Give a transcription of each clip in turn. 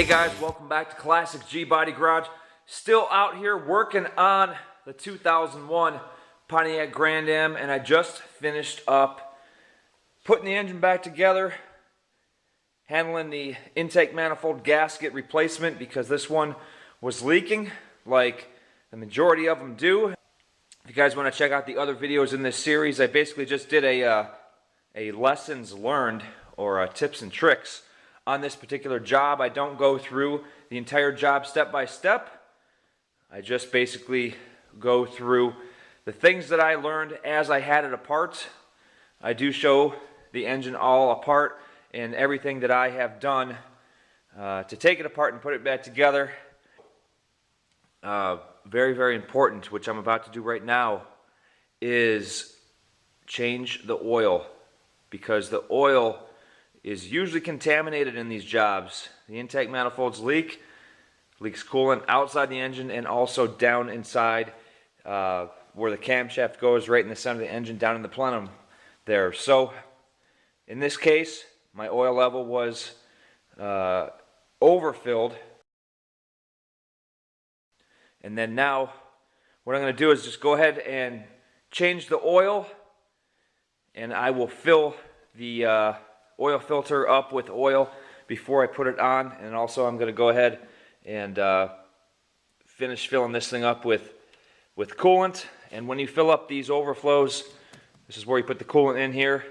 Hey guys, welcome back to Classic G Body Garage. Still out here working on the 2001 Pontiac Grand Am, and I just finished up putting the engine back together, handling the intake manifold gasket replacement because this one was leaking like the majority of them do. If you guys want to check out the other videos in this series, I basically just did a lessons learned or tips and tricks on this particular job. I don't go through the entire job step by step. I just basically go through the things that I learned as I had it apart. I do show the engine all apart and everything that I have done to take it apart and put it back together. Very, very important, which I'm about to do right now, is change the oil, because the oil is usually contaminated in these jobs. The intake manifolds leaks coolant outside the engine and also down inside where the camshaft goes, right in the center of the engine, down in the plenum there. So in this case, my oil level was overfilled. And then now what I'm going to do is just go ahead and change the oil, and I will fill the oil filter up with oil before I put it on. And also I'm going to go ahead and finish filling this thing up with coolant. And when you fill up these overflows, this is where you put the coolant in here.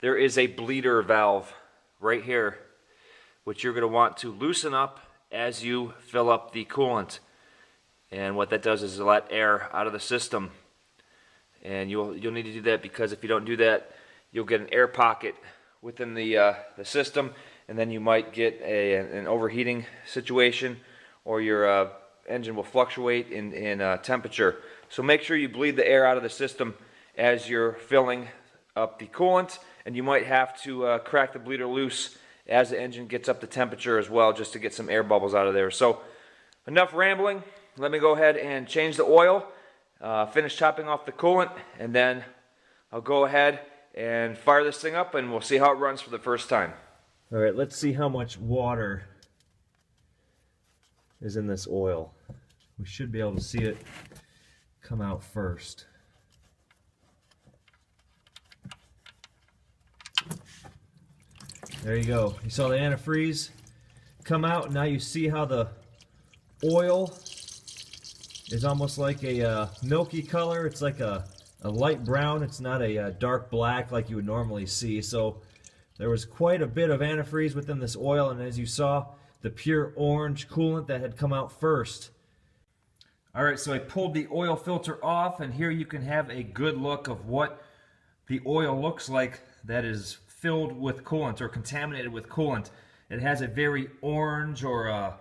There is a bleeder valve right here, which you're going to want to loosen up as you fill up the coolant. And what that does is let air out of the system. And you'll need to do that, because if you don't do that, you'll get an air pocket within the system, and then you might get an overheating situation, or your engine will fluctuate in temperature. So make sure you bleed the air out of the system as you're filling up the coolant, and you might have to crack the bleeder loose as the engine gets up to temperature as well, just to get some air bubbles out of there. So enough rambling. Let me go ahead and change the oil, finish topping off the coolant, and then I'll go ahead and fire this thing up, and we'll see how it runs for the first time. All right, let's see how much water is in this oil. We should be able to see it come out first. There you go. You saw the antifreeze come out. Now you see how the oil is almost like a milky color. It's like a light brown. It's not a dark black like you would normally see. So there was quite a bit of antifreeze within this oil, and as you saw, the pure orange coolant that had come out first. Alright, so I pulled the oil filter off, and here you can have a good look of what the oil looks like that is filled with coolant or contaminated with coolant. It has a very orange or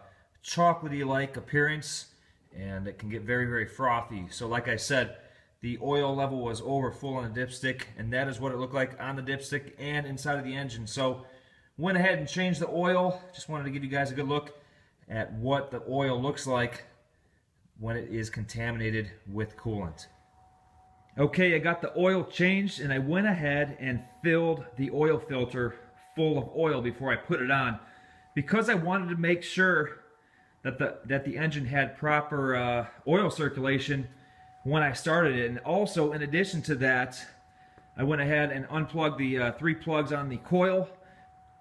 chocolatey-like appearance, and it can get very, very frothy. So like I said, the oil level was over full on the dipstick, and that is what it looked like on the dipstick and inside of the engine. So went ahead and changed the oil. Just wanted to give you guys a good look at what the oil looks like when it is contaminated with coolant. Okay, I got the oil changed, and I went ahead and filled the oil filter full of oil before I put it on, because I wanted to make sure that the engine had proper oil circulation when I started it. And also, in addition to that, I went ahead and unplugged the 3 plugs on the coil,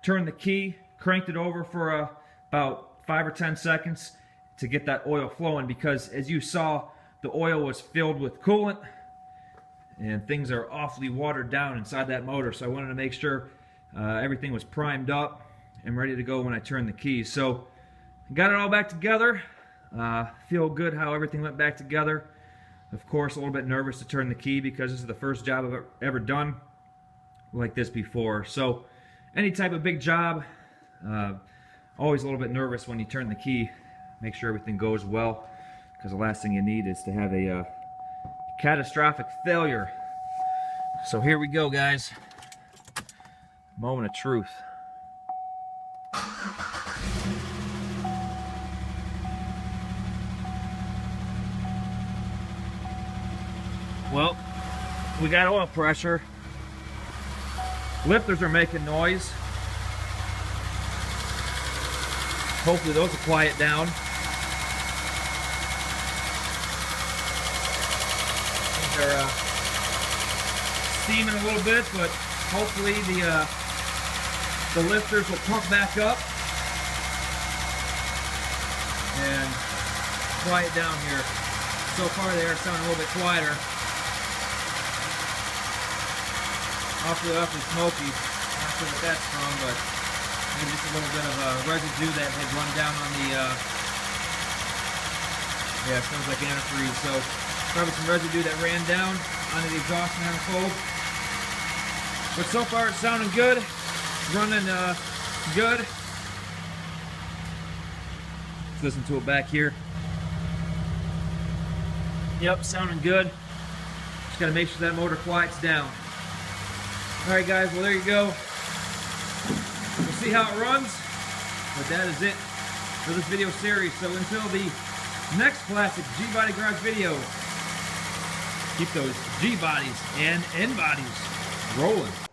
turned the key, cranked it over for about 5 or 10 seconds to get that oil flowing, because as you saw, the oil was filled with coolant and things are awfully watered down inside that motor. So I wanted to make sure everything was primed up and ready to go when I turned the key. So got it all back together. Feel good how everything went back together. Of course, a little bit nervous to turn the key, because this is the first job I've ever done like this before. So any type of big job, always a little bit nervous when you turn the key. Make sure everything goes well, because the last thing you need is to have a catastrophic failure. So here we go, guys. Moment of truth. Well, we got oil pressure. Lifters are making noise. Hopefully those will quiet down. They're steaming a little bit, but hopefully the lifters will pump back up and quiet down here. So far they are sounding a little bit quieter. Awfully smoky. Not sure what that's from, but maybe just a little bit of residue that had run down on the yeah, it smells like antifreeze. So probably some residue that ran down onto the exhaust manifold. But so far it's sounding good. Running good. Let's listen to it back here. Yep, sounding good. Just gotta make sure that motor quiets down. Alright guys, well there you go. We'll see how it runs. But that is it for this video series. So until the next classic G-Body Garage video, keep those G-bodies and N-bodies rolling.